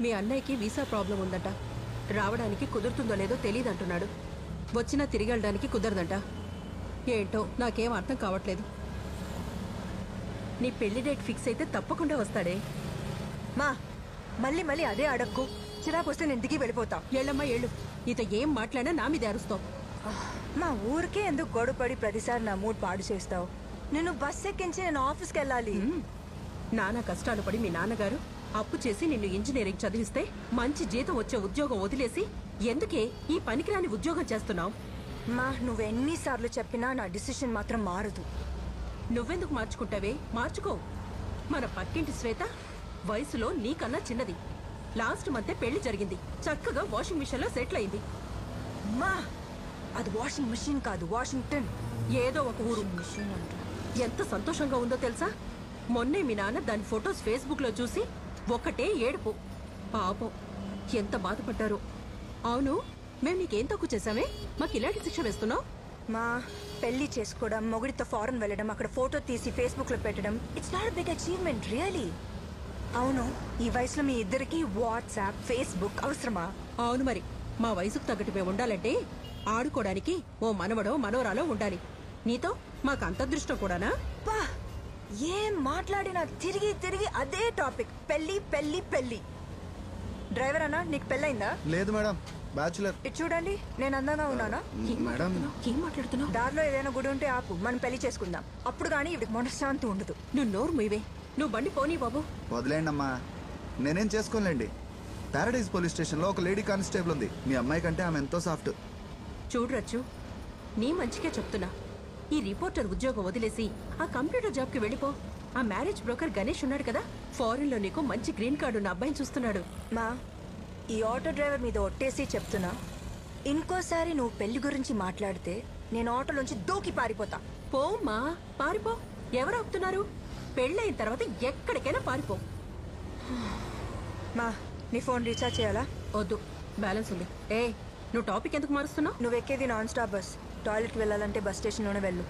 మీ అన్నయ్యకి visa problem ఉందట. రావడానికి కుదురుతుందో లేదో తెలియదంటున్నాడు. వచ్చినా తిరిగి వెళ్ళడానికి కుదరదంట. ఏంటో నాకేం అర్థం కావట్లేదు. నీ పెళ్లి డేట్ ఫిక్స్ అయితే తప్పకుండా వస్తాడే. మా మళ్ళీ మళ్ళీ అదే అడక్కు. చిరాకు వస్తే నేను దిగి వెళ్ళిపోతా. ఏళ్ళమ్మా ఏళ్ళు. ఇత ఏం మాట్లాడినా నా మీద అరుస్తావు. మా ఊరికే ఎందుకు గొడవపడి ప్రతిసారి నా మూడ్ పాడు చేస్తావు? నేను బస్ ఎక్కించి నేను ఆఫీస్కి వెళ్ళాలి. నానా కష్టాలు పడి మీ నాన్నగారు అప్పు చేసి నిన్ను ఇంజనీరింగ్ చదివిస్తే మంచి జీతం వచ్చే ఉద్యోగం వదిలేసి ఎందుకే ఈ పనికిరాని ఉద్యోగం చేస్తున్నావు? మా నువ్వెన్నిసార్లు చెప్పినా నా డిసిషన్ మాత్రం మారదు. నువ్వెందుకు మార్చుకుంటావే? మార్చుకో. మన పక్కింటి శ్వేత వయసులో నీకన్నా చిన్నది. లాస్ట్ మంతే పెళ్లి జరిగింది. చక్కగా వాషింగ్ మిషన్ లో సెటిల్ అయింది. మా అది వాషింగ్ మిషన్ కాదు, వాషింగ్టన్. ఏదో ఒక ఊరు. మిషన్ అంట. ఎంత సంతోషంగా ఉందో తెలుసా? మొన్నే మీ నాన్న దాని ఫొటోస్ ఫేస్బుక్ లో చూసి ఒకటే ఏడుపు. పాపం ఎంత బాధపడ్డారు. అవును, మేము నీకేం తక్కువ చేశామే? మాకు ఇలాంటి శిక్ష వేస్తున్నావు? మా పెళ్లి చేసుకోవడం, మొగుడితో ఫారెన్ వెళ్ళడం, అక్కడ ఫోటో తీసి ఫేస్బుక్ లో పెట్టడం, it's not big achievement really. అవును, ఈ వయసులో మీ ఇద్దరికి వాట్సాప్, ఫేస్బుక్ అవసరమా? అవును మరి, మా వయసుకు తగ్గట్టు మేము ఉండాలంటే ఆడుకోవడానికి ఓ మనవడో మనవరాలో ఉండాలి. నీతో మాకు అంత అదృష్టం కూడానా? పా ఏం మాట్లాడినా తిరిగి తిరిగి అదే టాపిక్. పెళ్లి పెళ్లి పెళ్లి. డ్రైవర్ అన్నా, నీకు పెళ్ళైందా? లేదు మేడం, బ్యాచులర్. ఇది చూడండి, నేను అందంగా ఉన్నానా? మేడం ఏం మాట్లాడుతున్నావు? దారిలో ఏదైనా గుడి ఉంటే ఆపు, మనం పెళ్లి చేసుకుందాం. అప్పుడు కానీ ఇవిడికి మనశ్శాంతి ఉండదు. నువ్వు నోరు మీవే. నువ్వు బండి పోనీ బాబు. వదిలేండి అమ్మా, నేనేం చేసుకోలేండి. పారడైజ్ పోలీస్ స్టేషన్ లో ఒక లేడీ కానిస్టేబుల్ ఉంది. మీ అమ్మాయి కంటే ఆమె ఎంతో సాఫ్ట్. చూడరచ్చు, నీ మంచికే చెప్తున్నా. ఈ రిపోర్టర్ ఉద్యోగం వదిలేసి ఆ కంప్యూటర్ జాబ్ కి వెళ్ళిపో. ఆ మ్యారేజ్ బ్రోకర్ గణేష్ ఉన్నాడు కదా, ఫారెన్ లో నీకు మంచి గ్రీన్ కార్డు ఉన్న అబ్బాయిని చూస్తున్నాడు. మా ఈ ఆటో డ్రైవర్ మీద ఒట్టేసి చెప్తున్నా, ఇంకోసారి నువ్వు పెళ్లి గురించి మాట్లాడితే నేను ఆటోలోంచి దూకి పారిపోతా. పోమ్మా, పారిపో. ఎవరు ఆపుతున్నారు? పెళ్ళైన తర్వాత ఎక్కడికైనా పారిపో. మా నీ ఫోన్ రీఛార్జ్ చేయాలా? వద్దు, బ్యాలెన్స్ ఉంది. ఏ, నువ్వు టాపిక్ ఎందుకు మారుస్తున్నావు? నువ్వు ఎక్కేది నాన్ స్టాప్ బస్. టాయిలెట్కి వెళ్ళాలంటే బస్ స్టేషన్లోనే వెళ్ళు.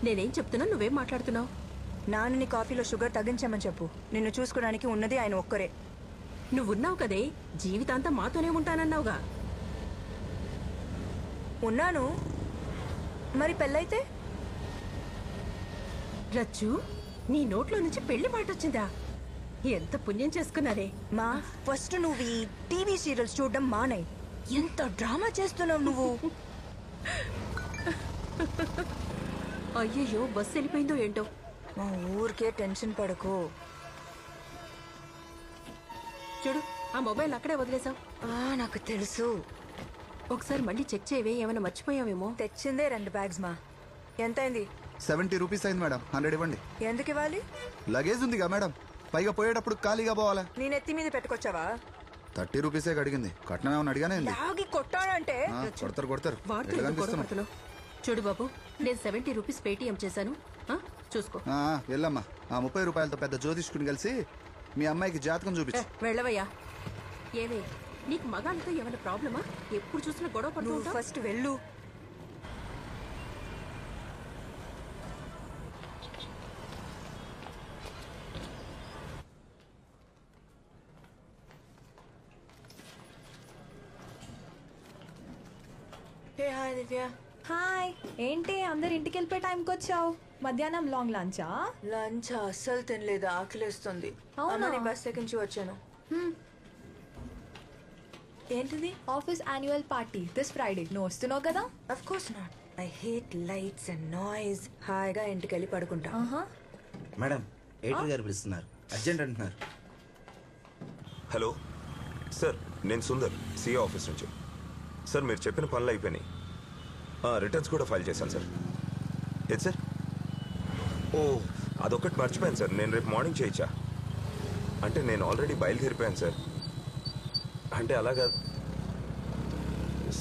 నేనేం చెప్తున్నా, నువ్వేం మాట్లాడుతున్నావు? నాన్న నీ కాఫీలో షుగర్ తగ్గించమని చెప్పు. నిన్ను చూసుకోవడానికి ఉన్నది ఆయన ఒక్కరే. నువ్వున్నావు కదే, జీవితాంతం మాతోనే ఉంటానన్నావుగా. ఉన్నాను, మరి పెళ్ళైతే? రచ్చు, నీ నోట్లో నుంచి పెళ్లి మాట వచ్చిందా? ఎంత పుణ్యం చేసుకున్నారే. మా ఫస్ట్ నువ్వు ఈ టీవీ సీరియల్స్ చూడడం మానేయ్. ఎంత డ్రామా చేస్తున్నావు నువ్వు. అయ్యయ్యో, బస్సు వెళ్ళిపోయిందో ఏంటో. మా ఊరికే టెన్షన్ పడకు. చూడు, ఆ మొబైల్ అక్కడే వదిలేసావు. నాకు తెలుసు. ఒకసారి మళ్ళీ చెక్ చేయవే, ఏమైనా మర్చిపోయావేమో. తెచ్చిందే 2 బ్యాగ్స్. మా ఎంతైంది? 70 రూపీస్ అయింది మేడం. 100 ఇవ్వండి. ఎందుకు ఇవ్వాలి? లగేజ్ ఉందిగా మేడం, పైగా పోయేటప్పుడు ఖాళీగా పోవాలా? నేను ఎత్తి మీద పెట్టుకొచ్చావా? 30 రూపీసే అడిగింది. కట్నం ఏమన్నా అడిగానే ఉంది. లాగి కొట్టాడంటే కొడతారు కొడతారు. వాటితో ఎట్లా ఎందుకు కనిపిస్తున్నావు? గొడవపడుతున్నావు? చూడు బాబు, నేను 70 రూపీస్ పేటిఎం చేశాను. చూసుకో. వెళ్ళమ్మా. ఆ 30 రూపాయలతో పెద్ద జ్యోతిష్కుని కలిసి మీ అమ్మాయికి జాతకం చూపించు. వెళ్ళవయ్యా. ఏమే, నీకు మగాళ్ళతో ఏమైనా ప్రాబ్లమా? ఎప్పుడు చూసినా గొడవ పడుతూ నువ్వు ఉంటావు. ఫస్ట్ వెళ్ళు. హాయ్ దివ్య. హాయ్. ఏంటి అందరు ఇంటికి వెళ్ళిపోయే టైంకి వచ్చావు? మధ్యాహ్నం లాంగ్ లంచా? లంచ్ అస్సలు తినలేదు, ఆకలిస్తుంది. అవునా? బస్ ఎక్కించి వచ్చాను. ఏంటిది? Office annual party this Friday. నువ్వు వస్తున్నావు కదా? Of course not. I hate lights and noise. హాయిగా ఇంటికి వెళ్ళి పడుకుంటా. మేడం, ఎడిటర్ గారు పిలుస్తున్నారు, అర్జెంట్ అంటున్నారు. హలో సార్, నేను సుందర్, సిఏ ఆఫీస్ నుంచి. సార్, మీరు చెప్పిన పనులు అయిపోయినాయి. రిటర్న్స్ కూడా ఫైల్ చేశాను సార్. ఏది సార్? ఓ, అదొక్కటి మర్చిపోయాను సార్. నేను రేపు మార్నింగ్ చేయొచ్చా? అంటే నేను ఆల్రెడీ బయలుదేరిపోయాను సార్. అంటే అలాగా.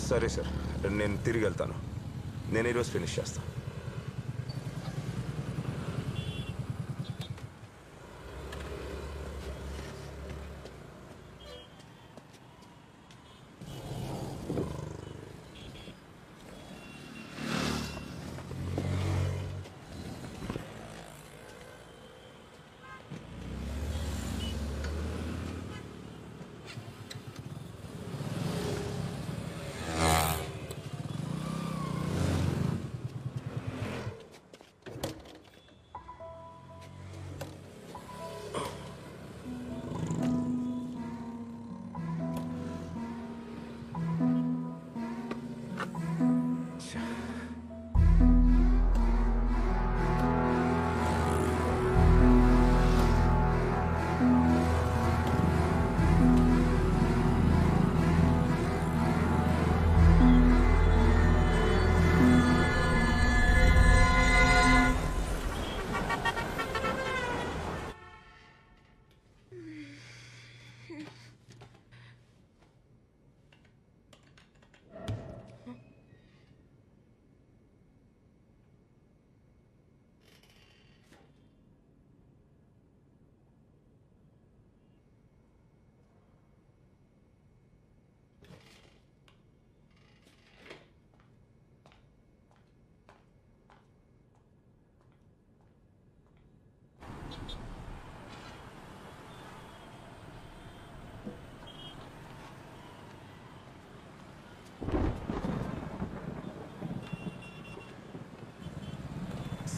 సరే సార్, నేను తిరిగి వెళ్తాను. నేను ఈరోజు ఫినిష్ చేస్తాను.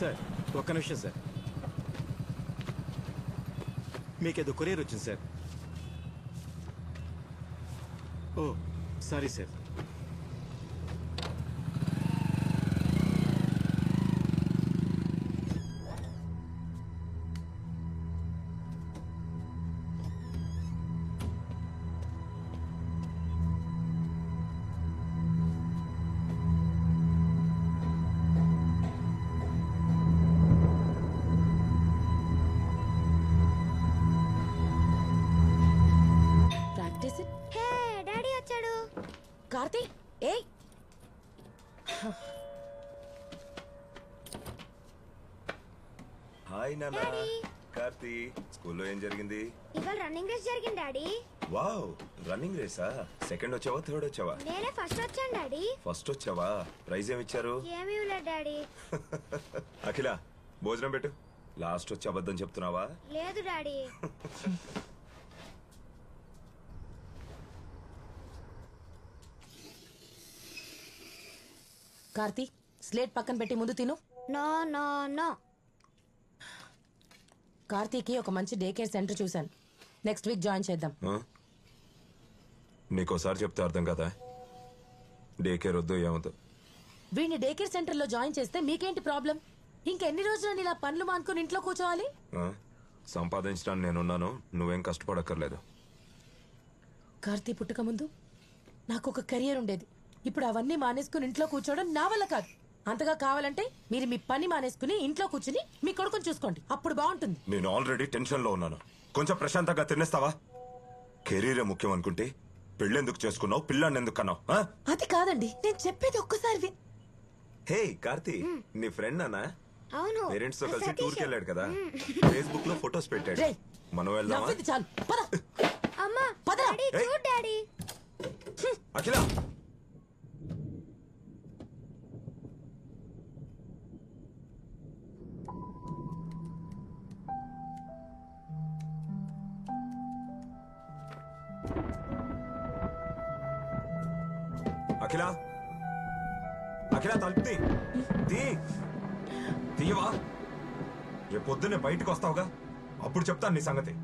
సార్ ఒక్క నిమిషం సార్, మీకేదో కొరియర్ వచ్చింది సార్. ఓ సారీ సార్. కార్తీ ఏయ్ హాయ్ నాన్న. కార్తీ, స్కూల్లో ఏం జరిగింది? ఇవాళ రన్నింగ్ రేస్ జరిగింది డాడీ. వావ్, రన్నింగ్ రేసా? సెకండ్ వచ్చావా, థర్డ్ వచ్చావా? నేనే ఫస్ట్ వచ్చాను డాడీ. ఫస్ట్ వచ్చావా? ప్రైజ్ ఏమి ఇచ్చారు? ఏమీ ఇవ్వలేదు డాడీ. అఖిల, భోజనం పెట్టు. లాస్ట్ వచ్చి అబద్ధం చెప్తున్నావా? లేదు డాడీ. కార్తీ, స్లేట్ పక్కన పెట్టి ముందు తిను. No no no. కార్తీకి ఒక మంచి డే కేర్ సెంటర్ చూశాను, నెక్స్ట్ వీక్ జాయిన్ చేద్దాం. నీకోసారి చెప్తే అర్థం కదా. డే కేర్ వద్దు, ఏమవుతుంది? వీడిని డే కేర్ సెంటర్ లో జాయిన్ చేస్తే మీకేంటి ప్రాబ్లం? ఇంకెన్ని రోజులు ఇలా పనులు మానుకుని ఇంట్లో కూర్చోవాలి? సంపాదించడానికి నేనున్నాను, నువ్వేం కష్టపడక్కర్లేదు. కార్తీ పుట్టక ముందు నాకు ఒక కెరియర్ ఉండేది. ఇప్పుడు అవన్నీ మానేసుకుని ఇంట్లో కూర్చోవడం నా వల్ల కాదు. అంతగా కావాలంటే మీరు మీ పని మానేసుకుని ఇంట్లో కూర్చుని మీ కొడుకుని చూసుకోండి, అప్పుడు బాగుంటుంది. నేను ఆల్రెడీ టెన్షన్ లో ఉన్నాను, కొంచెం ప్రశాంతంగా తినేస్తావా? కెరీరే ముఖ్యం అనుకుంటే పెళ్ళెందుకు చేసుకున్నావు, పిల్లాన్ని ఎందుకు కన్నావు? అది కాదండి, నేను చెప్పేది ఒక్కసారి. హే కార్తీ, నీ ఫ్రెండ్ అన్నా? అవును, పేరెంట్స్ తో కలిసి టూర్కి వెళ్ళాడు కదా, ఫేస్బుక్ లో ఫొటోస్ పెట్టాడు. రేయ్, మనం వెళ్దామా? నవ్వింది చాలు, పద. అమ్మా పద. డాడీ, చూడు డాడీ. అఖిల, అఖిల, అఖిల తలుపు తీయవా? రేపు పొద్దున్నే బయటకు వస్తావుగా, అప్పుడు చెప్తాను నీ సంగతి.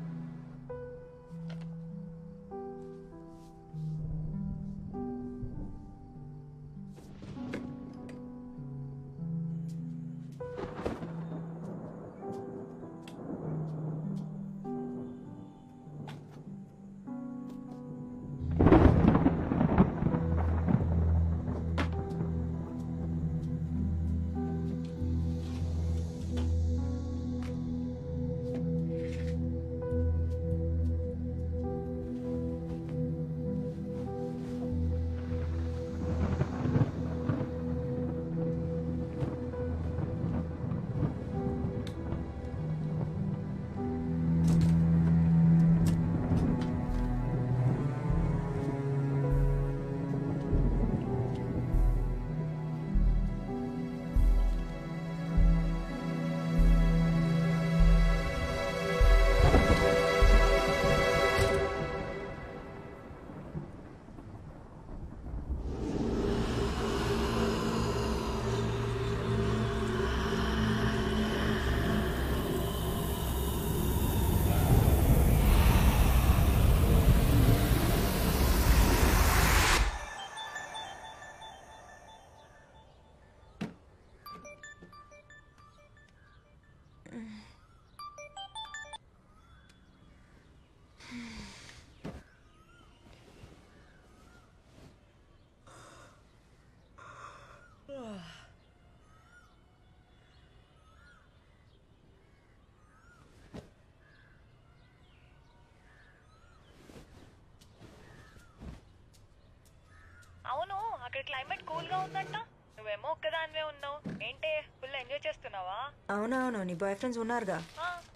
అవును, అక్కడ క్లైమేట్ కూల్ గా ఉందంట, నువ్వేమో ఒక్కదానివే ఉన్నావు. ఏంటే, ఫుల్ ఎంజాయ్ చేస్తున్నావా? అవునవును, నీ బాయ్ ఫ్రెండ్స్ ఉన్నారుగా,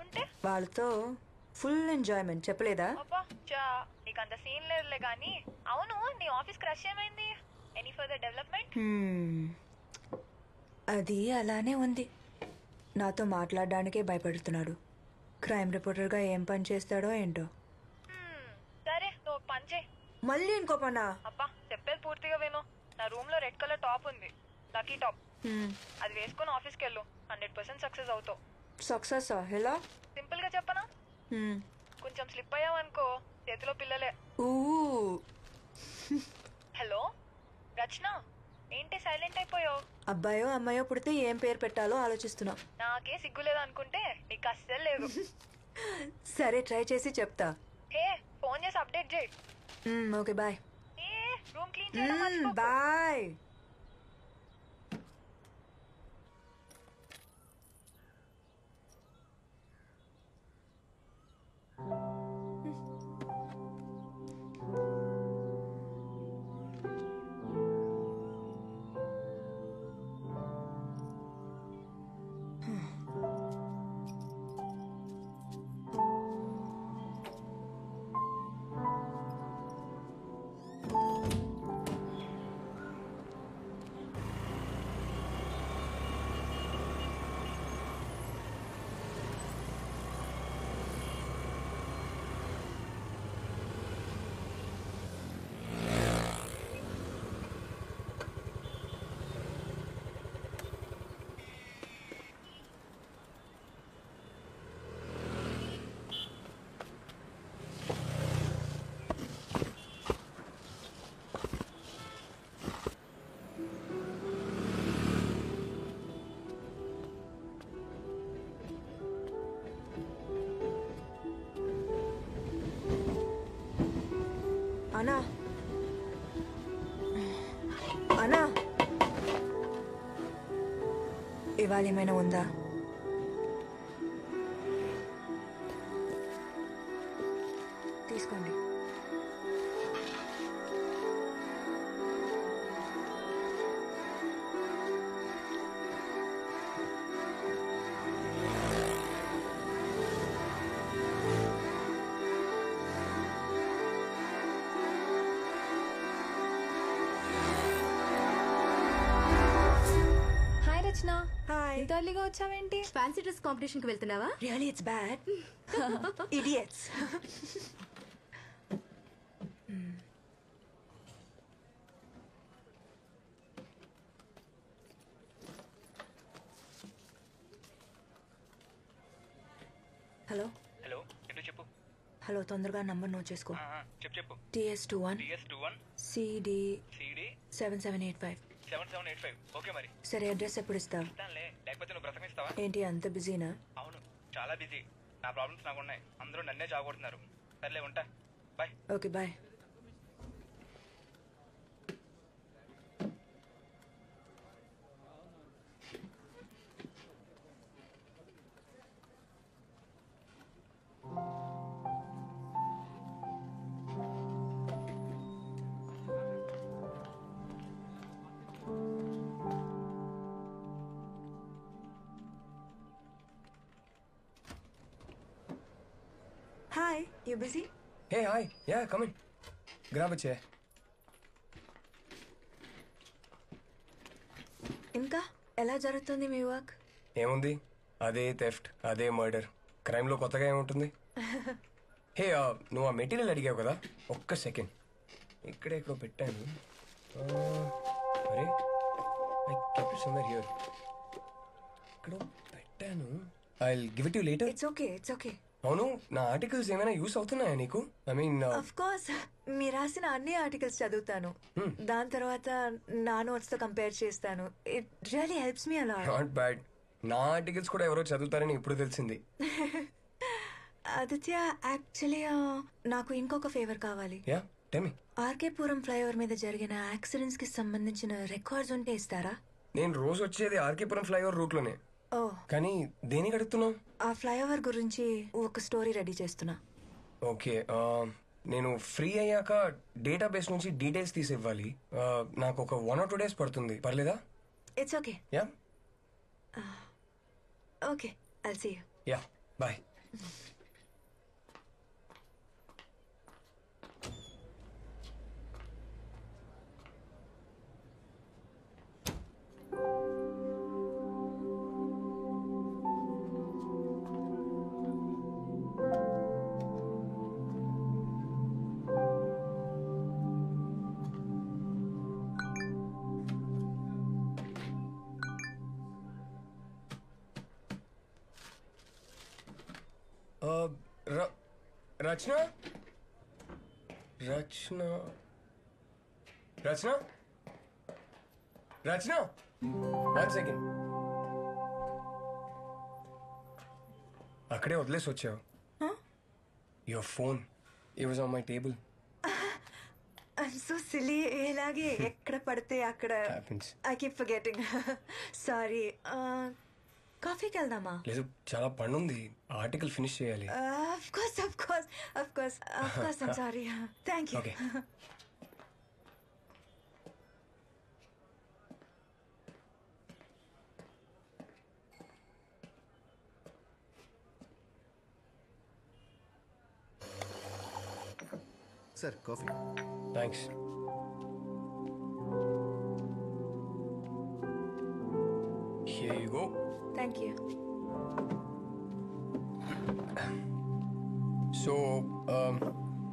ఉంటే వాళ్ళతో ఫుల్ ఎంజాయ్మెంట్. చెప్పలేదా? అబ్బా చా, నీకు అంత సీన్ లేదులే గానీ. అవును, నీ ఆఫీస్ క్రష్ ఏమైంది? Any further development? అది అలానే ఉంది. నాతో మాట్లాడడానికే భయపడుతున్నాడు. క్రైమ్ రిపోర్టర్గా ఏం పని చేస్తాడో ఏంటో. సరే, నువ్వు పని చేయి. మళ్ళీ ఇంకో పనా? అబ్బా చెప్పేది పూర్తిగా విను. నా రూమ్ లో రెడ్ కలర్ టాప్ ఉంది, లక్కీ టాప్. అది వేసుకొని ఆఫీస్కి వెళ్ళు 100% సక్సెస్ అవుతావు. సక్సెస్ ఎలా? సింపుల్ గా చెప్పనా, కొంచెం స్లిప్ అయ్యావనుకో చేతిలో పిల్లలే. హలో రచన, ఏంటి సైలెంట్ అయిపోయావు? అబ్బాయో అమ్మాయో పుడితే ఏం పేరు పెట్టాలో ఆలోచిస్తున్నా. నాకే సిగ్గులేదు అనుకుంటే నీకు అస్సలు లేదు. సరే ట్రై చేసి చెప్తా. హే ఫోన్ చేసి అప్డేట్ చేయి. Okay bye. రూమ్ క్లీన్ చేయడం మర్చిపోకు. బాయ్. అనా అనా, ఇవాళ ఏమైనా ఉందా? తీసుకోండి. హాయ్ రచన. హాయ్. ఇంత ఎర్లీగా వచ్చావేంటి? ఫ్యాన్సీ డ్రెస్ కాంపిటీషన్ కి వెళ్తున్నావా? Really it's bad. Idiots. Hello hello ఏంటో చెప్పు. హలో, తొందరగా నంబర్ నోట్ చేసుకో. చెప్పు. TS21 CD 7785. 7785. ఓకే మరి. సరే, అడ్రస్ ఎప్పుడు ఇస్తావు? ఇస్తానులే, లేకపోతే నువ్వు బ్రతకనిస్తావా? ఏంటి అంత బిజీనా? అవును, చాలా బిజీ. నా ప్రాబ్లమ్స్ నాకు ఉన్నాయి. అందరూ నన్నే చావగొడుతున్నారు. సర్లే, ఉంటా. Bye. Okay bye. Hi, you busy? Hey, hi. Yeah, come in. Grab a chair. ఇంకా ఎలా జరుగుతుంది మీ వర్క్? ఏముంది, అదే థెఫ్ట్, అదే మర్డర్. క్రైమ్లో కొత్తగా ఏముంటుంది? హే, నువ్వు ఆ మెటీరియల్ అడిగావు కదా, ఒక్క సెకండ్. ఇక్కడే ఎక్కడో పెట్టాను. అరే, I kept it somewhere here. ఎక్కడో పెట్టాను. I'll give it to you later. It's okay, it's okay. అవును, నా ఆర్టికల్స్ ఏమైనా యూస్ అవుతున్నాయా నీకు? ఐ మీన్, ఆఫ్ కోర్స్, మీరు రాసిన అన్ని ఆర్టికల్స్ చదువుతాను. దాని తర్వాత నా నోట్స్ తో కంపేర్ చేస్తాను. It really helps me a lot. Not bad. నా ఆర్టికల్స్ కూడా ఎవరో చదువుతారని ఇప్పుడు తెలిసింది. ఆదిత్య, యాక్చువల్లీ నాకు ఇంకొక ఫేవర్ కావాలి. Yeah, tell me. RK Puram flyover మీద జరిగిన యాక్సిడెంట్స్ కి సంబంధించిన రికార్డ్స్ ఉంటే ఇస్తారా? నేను రోజు వచ్చేది ఆర్కేపురం ఫ్లైఓవర్ రూట్ లోనే. ఓ, కానీ దేనికి అడుగుతున్నావు? ఆ ఫ్లైఓవర్ గురించి ఒక స్టోరీ రెడీ చేస్తున్నా. ఓకే, నేను ఫ్రీ అయ్యాక డేటాబేస్ నుంచి డీటెయిల్స్ తీసి ఇవ్వాలి. నాకు ఒక 1 or 2 days పడుతుంది, పర్లేదా? It's okay. Yeah okay, I'll see you. Yeah, bye. Rachana Rachana Rachana Rachana 1 second. అక్కడే వదిలేసి వచ్చావు. Your phone it was on my table. I'm so silly. ఎలాగే ఎక్కడ పడితే అక్కడ happens. I keep forgetting. Sorry. కాఫీకి వెళ్దామా? లేదు, చాలా పని ఉంది. ఆర్టికల్ ఫినిష్ చేయాలి. Of course I'm sorry. Thank you. Okay. Sir coffee. Thanks. Here you go. Thank you. So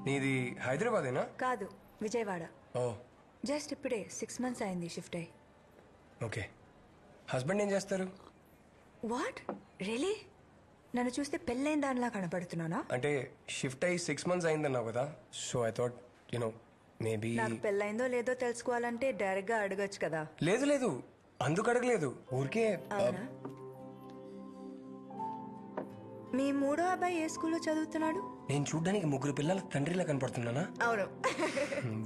నీది హైదరాబాదేనా? కాదు, విజయవాడ. ఓ జస్ట్ ఇప్పుడే 6 months అయింది షిఫ్ట్ అయ్యి. ఓకే. హస్బెండ్ ఏం చేస్తారు? What really? నన్ను చూస్తే పెళ్ళైన దానిలా కనపడుతున్నానా? అంటే షిఫ్ట్ అయ్యి 6 months అయిందన్నావు కదా, సో ఐ థాట్ మేబీ. నాకు పెళ్ళైందో లేదో తెలుసుకోవాలంటే డైరెక్ట్ గా అడగచ్చు కదా. లేదు లేదు, అందుకు అడగలేదు, ఊరికే. అవునా? మీ మూడో అబ్బాయి ఏ స్కూల్లో చదువుతున్నాడు? నేను చూడ్డానికి 3 పిల్లల తండ్రిలా కనపడుతున్నానా? అవును.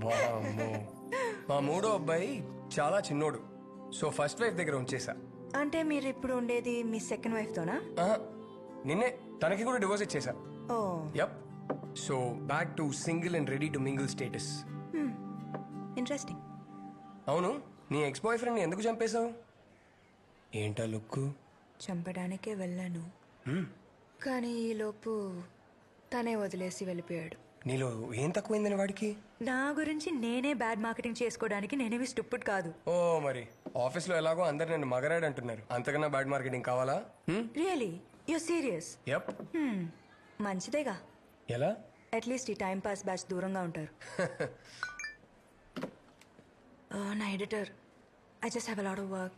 వామ్మో. మా మూడో అబ్బాయి చాలా చిన్నోడు, సో ఫస్ట్ వైఫ్ దగ్గర ఉంచేసా. అంటే మీరు ఇప్పుడు ఉండేది మీ సెకండ్ వైఫ్ తోనా? నిన్నే తనకి కూడా డివోర్స్ ఇచ్చేసా. ఓ yup. So back to single and ready to mingle status. Interesting. అవును, నీ ఎక్స్ బాయ్ ఫ్రెండ్ని ఎందుకు చంపేశావు? ఏంటా లుక్? చంపడానికే వెళ్ళాను, కానీ ఈలోపు తనే వదిలేసి వెళ్ళిపోయాడు. నీలో ఏం తక్కువైందని వాడికి? నా గురించి నేనే బ్యాడ్ మార్కెటింగ్ చేసుకోవడానికి నేనేవి స్టూపిడ్ కాదు. ఓ మరి ఆఫీస్లో ఎలాగో అందరు నన్ను మగరాడు అంటున్నారు, అంతకన్నా బ్యాడ్ మార్కెటింగ్ కావాలా? Really you serious? యప్. మంచిదేగా, ఎలా? అట్లీస్ట్ ఈ టైం పాస్ బ్యాచ్ దూరంగా ఉంటారు. నా editor, I just have a lot of work.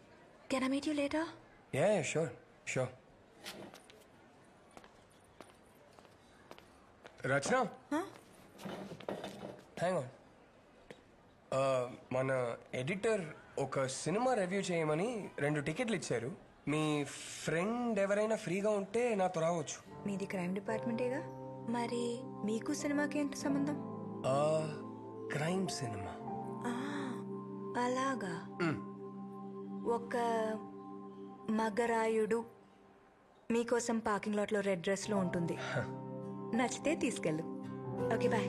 Can I meet you later? Yeah sure sure. Rachana, hang on. మన ఎడిటర్ ఒక సినిమా రివ్యూ చేయమని 2 టికెట్లు ఇచ్చారు. మీ ఫ్రెండ్ ఎవరైనా ఫ్రీగా ఉంటే నాతో రావచ్చు. మీది క్రైమ్ డిపార్ట్మెంటేగా, మరి మీకు సినిమాకి ఏంటి సంబంధం? Crime cinema. అలాగా. ఒక మగరాయుడు మీకోసం పార్కింగ్ లాట్లో రెడ్ డ్రెస్లో ఉంటుంది. నచ్చితే తీసుకెళ్ళు. Okay bye.